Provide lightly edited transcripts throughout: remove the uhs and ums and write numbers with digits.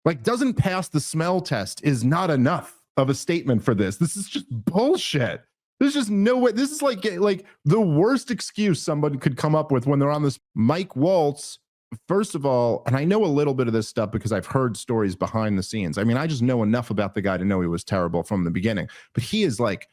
Like, doesn't pass the smell test is not enough of a statement for this. This is just bullshit. There's just no way. This is like the worst excuse somebody could come up with when they're on this. Mike Waltz, first of all, and I know a little bit of this stuff because I've heard stories behind the scenes. I mean, I just know enough about the guy to know he was terrible from the beginning, but he is like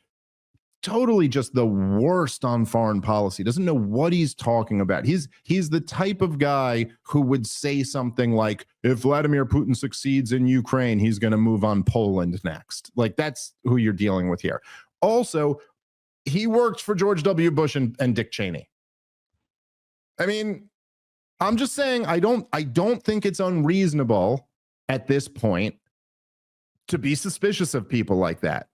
totally just the worst on foreign policy. Doesn't know what he's talking about. He's the type of guy who would say something like, if Vladimir Putin succeeds in Ukraine, he's going to move on Poland next. Like, that's who you're dealing with here. Also, he worked for George W. Bush and Dick Cheney. I mean, I'm just saying, I don't think it's unreasonable at this point to be suspicious of people like that.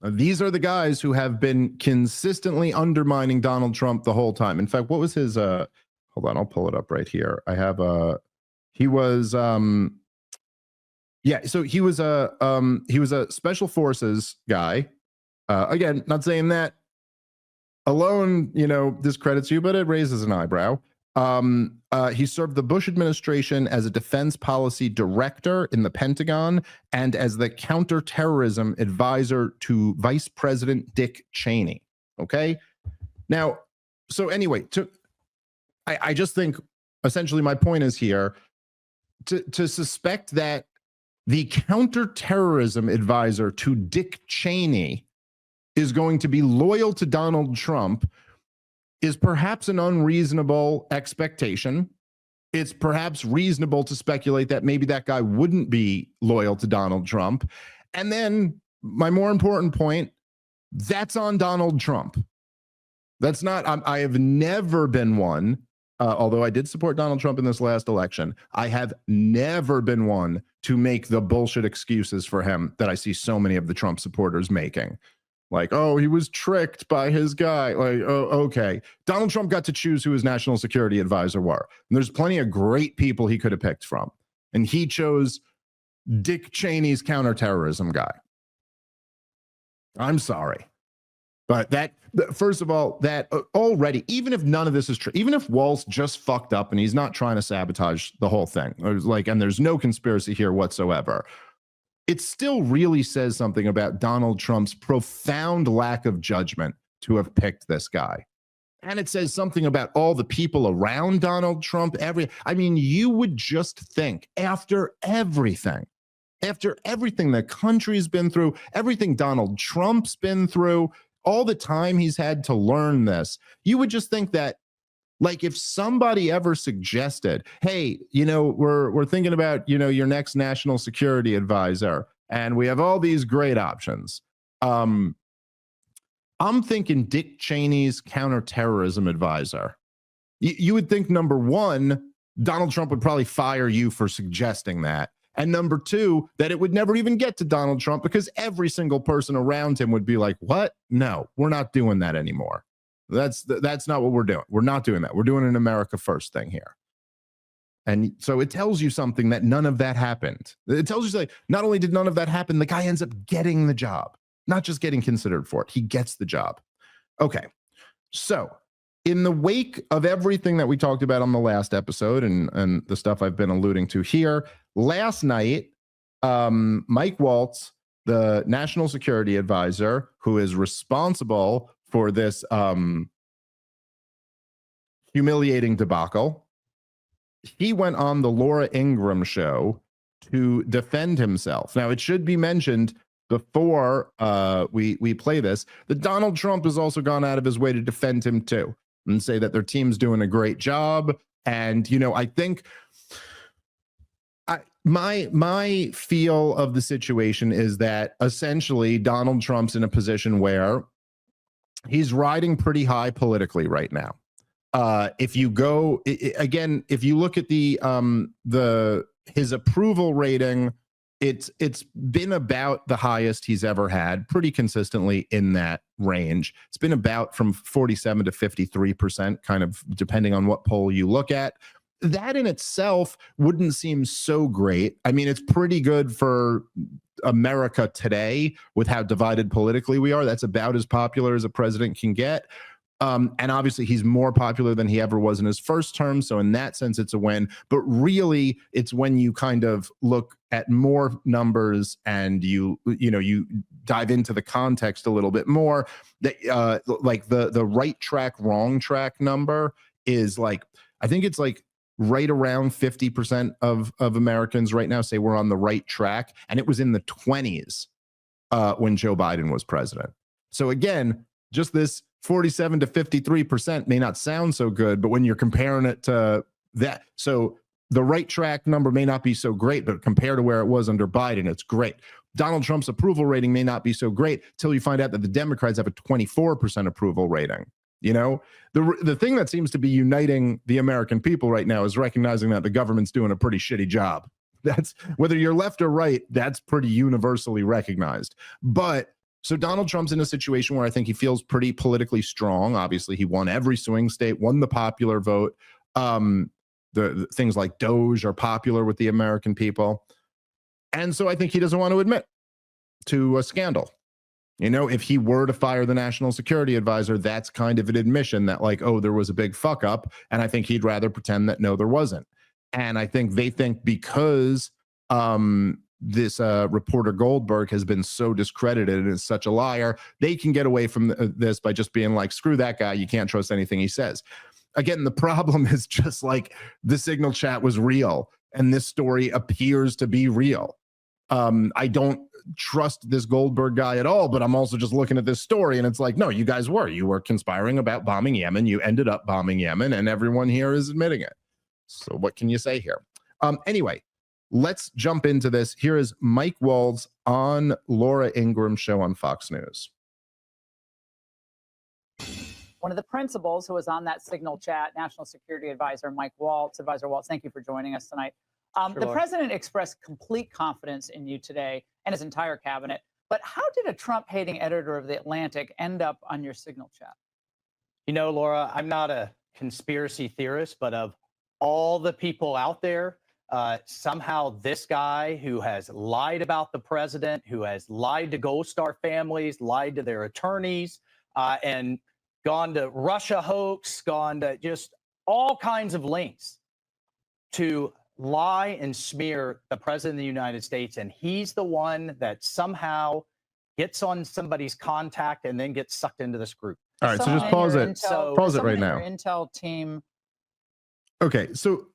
These are the guys who have been consistently undermining Donald Trump the whole time. In fact, what was his hold on, I'll pull it up right here. I have he was so he was a special forces guy. Again, not saying that alone, discredits you, but it raises an eyebrow. He served the Bush administration as a defense policy director in the Pentagon and as the counterterrorism advisor to Vice President Dick Cheney. Okay. Now, so anyway, I just think essentially my point is here to suspect that the counterterrorism advisor to Dick Cheney is going to be loyal to Donald Trump is perhaps an unreasonable expectation. It's perhaps reasonable to speculate that maybe that guy wouldn't be loyal to Donald Trump. And then my more important point, that's on Donald Trump. That's not, I have never been one, although I did support Donald Trump in this last election, I have never been one to make the bullshit excuses for him that I see so many of the Trump supporters making. Like, oh, he was tricked by his guy. Like, oh, okay. Donald Trump got to choose who his national security advisor were. And there's plenty of great people he could have picked from. And he chose Dick Cheney's counterterrorism guy. I'm sorry. But first of all, that already, even if none of this is true, even if Waltz just fucked up and he's not trying to sabotage the whole thing, and there's no conspiracy here whatsoever, it still really says something about Donald Trump's profound lack of judgment to have picked this guy. And it says something about all the people around Donald Trump. You would just think after everything the country's been through, everything Donald Trump's been through, all the time he's had to learn this, you would just think that, like, if somebody ever suggested, hey, we're thinking about, your next national security advisor, and we have all these great options. I'm thinking Dick Cheney's counterterrorism advisor. You would think, number one, Donald Trump would probably fire you for suggesting that. And number two, that it would never even get to Donald Trump because every single person around him would be like, what? No, we're not doing that anymore. That's not what we're doing. We're not doing that. We're doing an America first thing here. And so it tells you something that none of that happened. It tells you, like, not only did none of that happen, the guy ends up getting the job, not just getting considered for it. He gets the job. Okay. So in the wake of everything that we talked about on the last episode and the stuff I've been alluding to here, last night, Mike Waltz, the national security advisor who is responsible for this humiliating debacle, he went on the Laura Ingraham show to defend himself. Now, it should be mentioned before we play this that Donald Trump has also gone out of his way to defend him too and say that their team's doing a great job. And, I think my feel of the situation is that essentially Donald Trump's in a position where he's riding pretty high politically right now. If you go again, if you look at his approval rating, it's been about the highest he's ever had, pretty consistently in that range. It's been about from 47 to 53%, kind of depending on what poll you look at. That in itself wouldn't seem so great. I mean, it's pretty good for America today with how divided politically we are. That's about as popular as a president can get. And obviously, he's more popular than he ever was in his first term. So in that sense, it's a win. But really, it's when you kind of look at more numbers and you dive into the context a little bit more. That like the right track, wrong track number is like, I think it's like right around 50% of Americans right now say we're on the right track, and it was in the 20s when Joe Biden was president. So again, just this 47 to 53% may not sound so good, but when you're comparing it to that, so the right track number may not be so great, but compared to where it was under Biden, it's great. Donald Trump's approval rating may not be so great till you find out that the Democrats have a 24% approval rating. You know, the thing that seems to be uniting the American people right now is recognizing that the government's doing a pretty shitty job. That's whether you're left or right, that's pretty universally recognized. But so Donald Trump's in a situation where I think he feels pretty politically strong. Obviously, he won every swing state, won the popular vote. The things like Doge are popular with the American people. And so I think he doesn't want to admit to a scandal. You know, if he were to fire the national security advisor, that's kind of an admission that like, oh, there was a big fuck up. And I think he'd rather pretend that no, there wasn't. And I think they think because this reporter Goldberg has been so discredited and is such a liar, they can get away from this by just being like, screw that guy. You can't trust anything he says. Again, the problem is just like the Signal chat was real and this story appears to be real. I don't trust this Goldberg guy at all, but I'm also just looking at this story and it's like, no, you guys were conspiring about bombing Yemen. You ended up bombing Yemen and everyone here is admitting it. So what can you say here? Anyway, let's jump into this. Here is Mike Waltz on Laura Ingram's show on Fox News. One of the principals who was on that Signal chat, National Security Advisor Mike Waltz. Advisor Waltz, thank you for joining us tonight. The president expressed complete confidence in you today and his entire cabinet. But how did a Trump-hating editor of The Atlantic end up on your Signal chat? You know, Laura, I'm not a conspiracy theorist, but of all the people out there, somehow this guy who has lied about the president, who has lied to Gold Star families, lied to their attorneys, and gone to Russia hoax, gone to just all kinds of links to lie and smear the president of the United States. And he's the one that somehow gets on somebody's contact and then gets sucked into this group. All right, so just pause it. Pause it right now. Intel team. Okay, so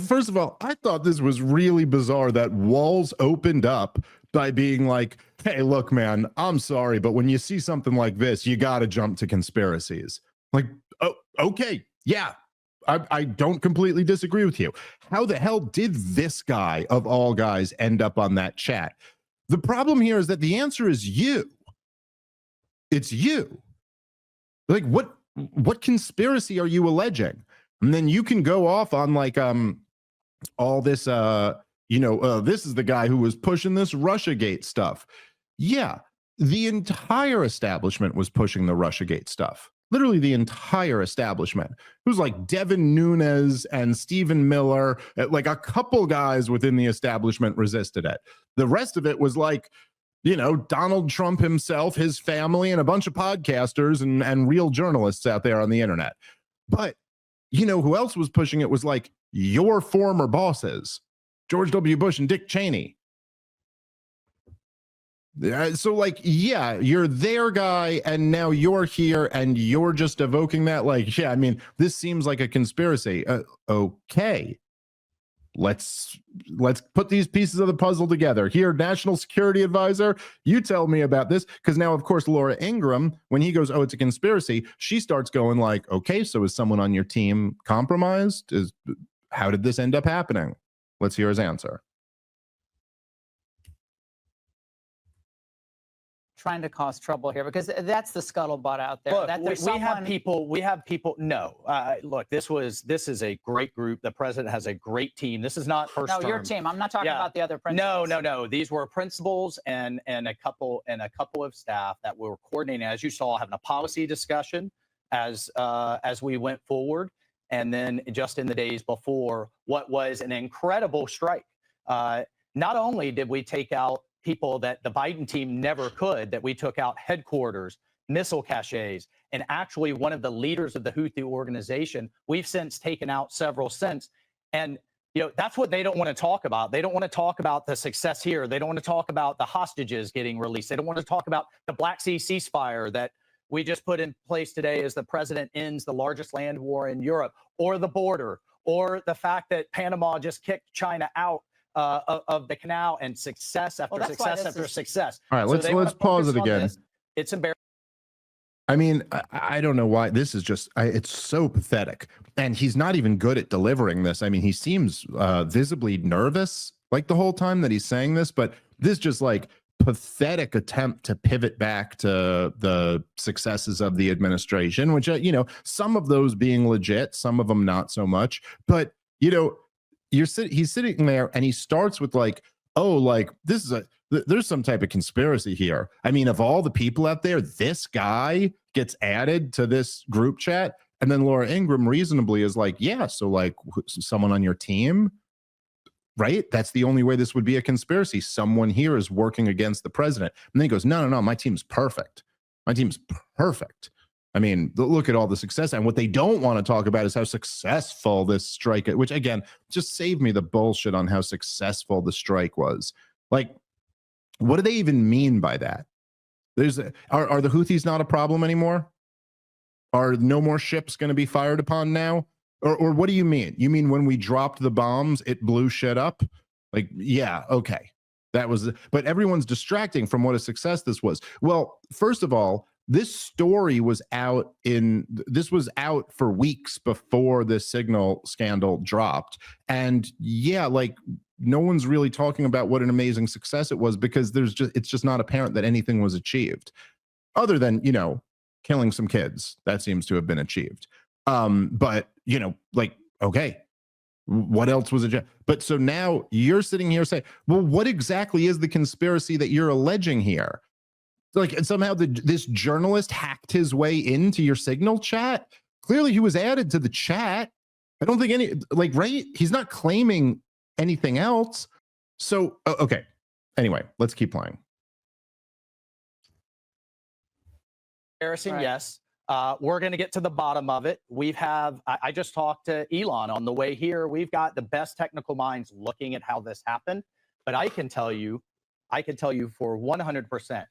first of all, I thought this was really bizarre that Walls opened up by being like, hey, look, man, I'm sorry, but when you see something like this, you got to jump to conspiracies. Like, oh, okay, yeah, I don't completely disagree with you. How the hell did this guy, of all guys, end up on that chat? The problem here is that the answer is you. It's you. Like, what conspiracy are you alleging? And then you can go off on like all this this is the guy who was pushing this Russiagate stuff. Yeah, the entire establishment was pushing the Russiagate stuff. Literally the entire establishment. It was like Devin Nunes and Stephen Miller, like a couple guys within the establishment resisted it. The rest of it was like, you know, Donald Trump himself, his family, and a bunch of podcasters and real journalists out there on the internet. But you know who else was pushing it was like your former bosses, George W. Bush and Dick Cheney. So like, yeah, you're their guy and now you're here and you're just evoking that. Like, yeah, I mean, this seems like a conspiracy. Okay. Let's put these pieces of the puzzle together. Here, National Security Advisor, you tell me about this. Because now, of course, Laura Ingraham, when he goes, oh, it's a conspiracy, she starts going like, okay, so is someone on your team compromised? How did this end up happening? Let's hear his answer. Trying to cause trouble here because that's the scuttlebutt out there. Look, that we have people. No, look, this is a great group. The president has a great team. This is not first term. Your team. I'm not talking about the other principals. No. These were principals and a couple of staff that were coordinating, as you saw, having a policy discussion as we went forward. And then just in the days before, what was an incredible strike. Not only did we take out people that the Biden team never could, that we took out headquarters, missile caches, and actually one of the leaders of the Houthi organization. We've since taken out several since. And that's what they don't want to talk about. They don't want to talk about the success here. They don't want to talk about the hostages getting released. They don't want to talk about the Black Sea ceasefire that we just put in place today as the president ends the largest land war in Europe, or the border, or the fact that Panama just kicked China out of the canal, and success after success after success. All right, let's pause it again. It's embarrassing. I mean, I don't know why this is just, it's so pathetic. And he's not even good at delivering this. I mean, he seems visibly nervous like the whole time that he's saying this, but this just like pathetic attempt to pivot back to the successes of the administration, which, some of those being legit, some of them not so much. But, he's sitting there and he starts with like, oh, like this is there's some type of conspiracy here. I mean, of all the people out there, this guy gets added to this group chat. And then Laura Ingraham reasonably is like, yeah, so like someone on your team, right? That's the only way this would be a conspiracy. Someone here is working against the president. And then he goes, no, my team's perfect. My team's perfect. I mean, look at all the success. And what they don't want to talk about is how successful this strike, which again, just save me the bullshit on how successful the strike was. Like, what do they even mean by that? Are the Houthis not a problem anymore? Are no more ships going to be fired upon now? Or what do you mean? You mean when we dropped the bombs, it blew shit up? Like, yeah, okay. That was, but everyone's distracting from what a success this was. Well, first of all, this story was out for weeks before this Signal scandal dropped. And yeah, like no one's really talking about what an amazing success it was, because it's just not apparent that anything was achieved other than, killing some kids. That seems to have been achieved. But like, okay, what else was it? But so now you're sitting here saying, well, what exactly is the conspiracy that you're alleging here? Like, and somehow this journalist hacked his way into your Signal chat. Clearly he was added to the chat. I don't think right? He's not claiming anything else. So, okay. Anyway, let's keep playing. Embarrassing, right. Yes. We're going to get to the bottom of it. I just talked to Elon on the way here. We've got the best technical minds looking at how this happened. But I can tell you for 100%,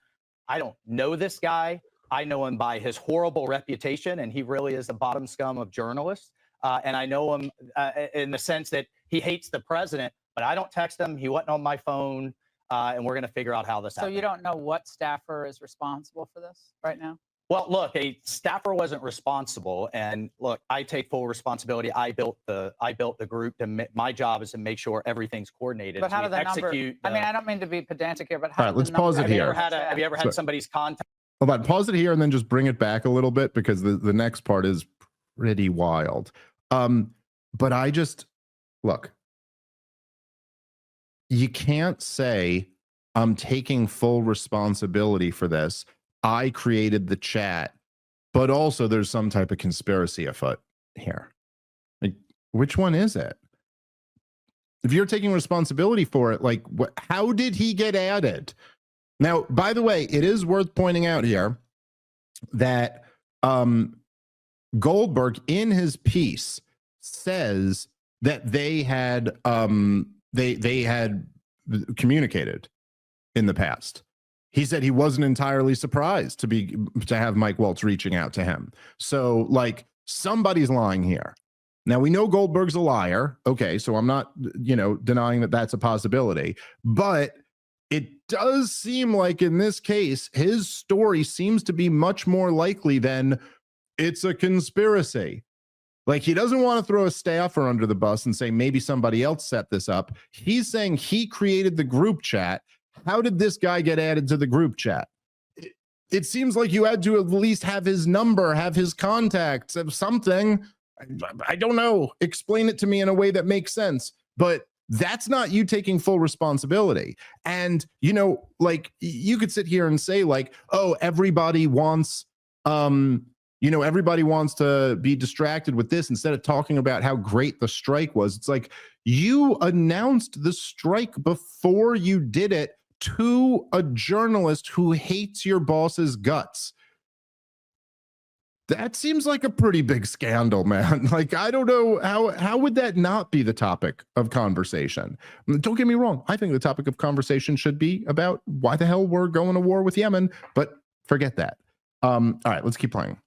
I don't know this guy. I know him by his horrible reputation, and he really is the bottom scum of journalists. And I know him in the sense that he hates the president, but I don't text him. He wasn't on my phone, and we're going to figure out how this happened. So you don't know what staffer is responsible for this right now? Well, look, a staffer wasn't responsible, and look, I take full responsibility. I built the group. My job is to make sure everything's coordinated. But how do the execute? I mean, I don't mean to be pedantic here, but how? All right, let's pause it here. Have you ever had somebody's contact? Hold on, pause it here and then just bring it back a little bit, because the next part is pretty wild. But I just look. You can't say I'm taking full responsibility for this. I created the chat, but also there's some type of conspiracy afoot here. Like, which one is it? If you're taking responsibility for it, like, how did he get added? Now, by the way, it is worth pointing out here that Goldberg in his piece says that they had they had communicated in the past. He said he wasn't entirely surprised to have Mike Waltz reaching out to him. So, like, somebody's lying here. Now, we know Goldberg's a liar. Okay, so I'm not, denying that that's a possibility. But it does seem like in this case, his story seems to be much more likely than it's a conspiracy. Like, he doesn't want to throw a staffer under the bus and say maybe somebody else set this up. He's saying he created the group chat. How did this guy get added to the group chat? It seems like you had to at least have his number, have his contacts, have something. I don't know. Explain it to me in a way that makes sense. But that's not you taking full responsibility. And, like, you could sit here and say, like, oh, everybody wants, everybody wants to be distracted with this instead of talking about how great the strike was. It's like, you announced the strike before you did it to a journalist who hates your boss's guts. That seems like a pretty big scandal, man. Like, I don't know how would that not be the topic of conversation? Don't get me wrong. I think the topic of conversation should be about why the hell we're going to war with Yemen, but forget that. All right, let's keep playing.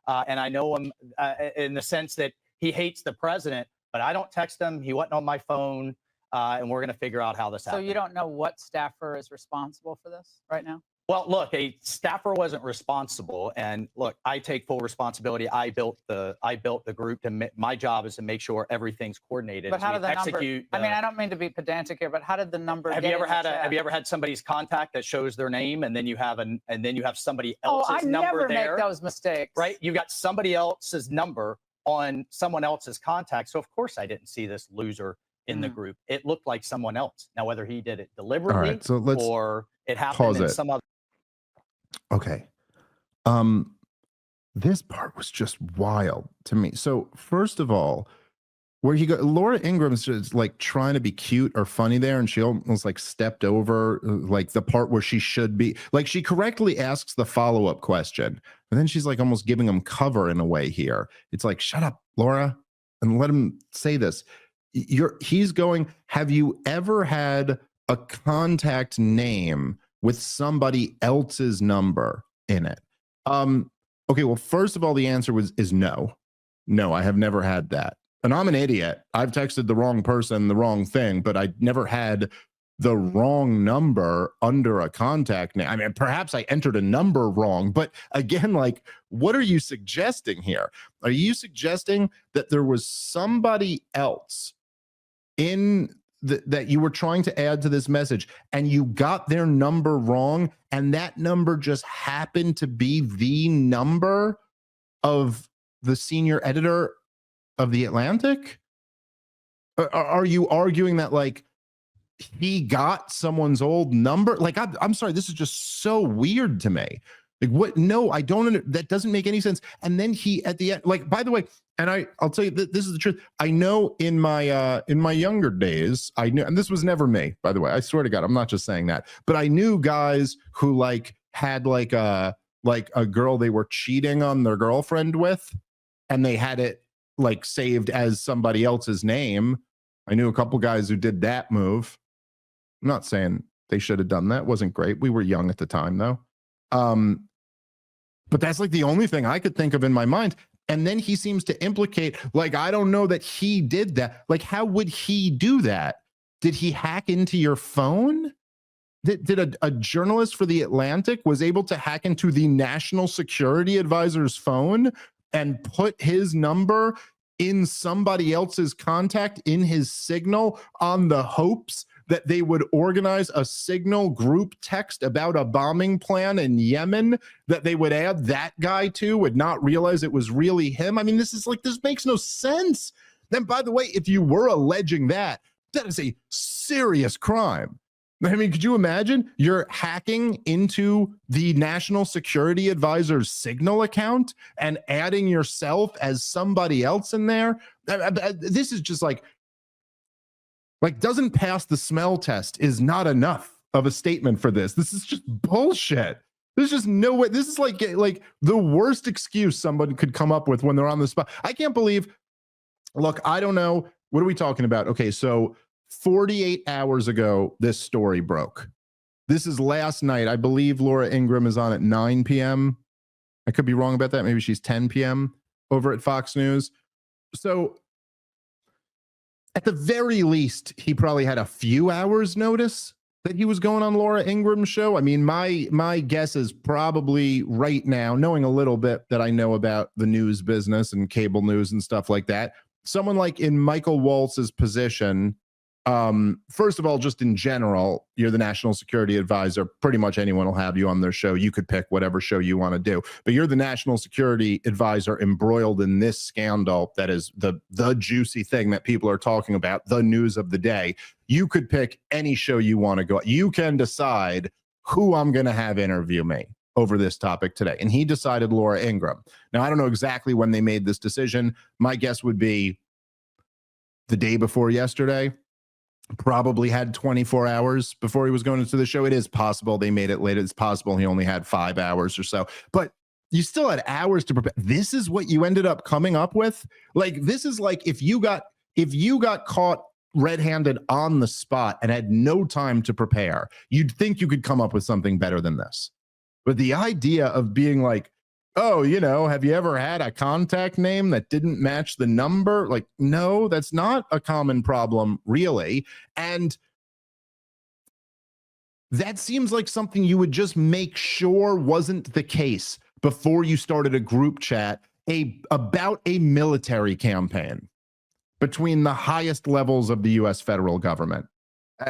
And I know him in the sense that he hates the president, but I don't text him. He wasn't on my phone, and we're going to figure out how this happened. So you don't know what staffer is responsible for this right now? Well, look, a staffer wasn't responsible, and look, I take full responsibility. I built the group. My job is to make sure everything's coordinated. But how did the number? I mean, I don't mean to be pedantic here, but how did the number? Have you ever had somebody's contact that shows their name, and then you have somebody else's number there? I never make those mistakes. Right? You got somebody else's number on someone else's contact. So of course I didn't see this loser in the group. It looked like someone else. Now, whether he did it deliberately or it happened in some other. Okay. This part was just wild to me. So first of all, where he got Laura Ingram's just like trying to be cute or funny there, and she almost like stepped over like the part where she should be. Like, she correctly asks the follow-up question, and then she's like almost giving him cover in a way here. It's like, shut up, Laura, and let him say this. He's going, have you ever had a contact name with somebody else's number in it? Okay, well, first of all, the answer is no. No, I have never had that. And I'm an idiot. I've texted the wrong person, the wrong thing, but I never had the wrong number under a contact name. I mean, perhaps I entered a number wrong, but again, like, what are you suggesting here? Are you suggesting that there was somebody else in that you were trying to add to this message and you got their number wrong, and that number just happened to be the number of the senior editor of The Atlantic? Are you arguing that like he got someone's old number? Like, I'm sorry, this is just so weird to me. Like, what? No, I don't. That doesn't make any sense. And then he at the end, like, by the way, and I'll tell you that this is the truth. I know in my younger days, I knew, and this was never me, by the way. I swear to God, I'm not just saying that, but I knew guys who like had like a girl they were cheating on their girlfriend with, and they had it like saved as somebody else's name. I knew a couple guys who did that move. I'm not saying they should have done that. It wasn't great. We were young at the time, though. But that's like the only thing I could think of in my mind. And then he seems to implicate, like, I don't know that he did that. Like, how would he do that? Did he hack into your phone? Did a journalist for The Atlantic was able to hack into the National Security Advisor's phone and put his number in somebody else's contact in his signal on the hopes that they would organize a signal group text about a bombing plan in Yemen that they would add that guy to, would not realize it was really him? I mean, this makes no sense. Then, by the way, if you were alleging that is a serious crime. I mean, could you imagine you're hacking into the National Security Advisor's Signal account and adding yourself as somebody else in there? This is just like doesn't pass the smell test is not enough of a statement for this. This is just bullshit. There's just no way. This is like the worst excuse somebody could come up with when they're on the spot. I can't believe, look, I don't know. What are we talking about? Okay, so 48 hours ago, this story broke. This is last night. I believe Laura Ingraham is on at 9 p.m. I could be wrong about that. Maybe she's 10 p.m. over at Fox News. So at the very least, he probably had a few hours notice that he was going on Laura Ingram's show. I mean, my guess is probably right now, knowing a little bit that I know about the news business and cable news and stuff like that, someone like in Michael Waltz's position, first of all, just in general, you're the national security advisor. Pretty much anyone will have you on their show. You could pick whatever show you want to do, but you're the national security advisor embroiled in this scandal that is the juicy thing that people are talking about, the news of the day. You could pick any show you want to go. You can decide who I'm going to have interview me over this topic today. And he decided Laura Ingraham. Now, I don't know exactly when they made this decision. My guess would be the day before yesterday. probably had 24 hours before he was going into the show. It is possible they made it late. It's possible he only had 5 hours or so, but you still had hours to prepare. This is what you ended up coming up with. Like, this is like if you got caught red-handed on the spot and had no time to prepare, you'd think you could come up with something better than this. But the idea of being like, oh, you know, have you ever had a contact name that didn't match the number? Like, no, that's not a common problem, really. And that seems like something you would just make sure wasn't the case before you started a group chat about a military campaign between the highest levels of the U.S. federal government.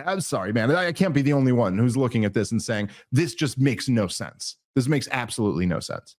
I'm sorry, man. I can't be the only one who's looking at this and saying, this just makes no sense. This makes absolutely no sense.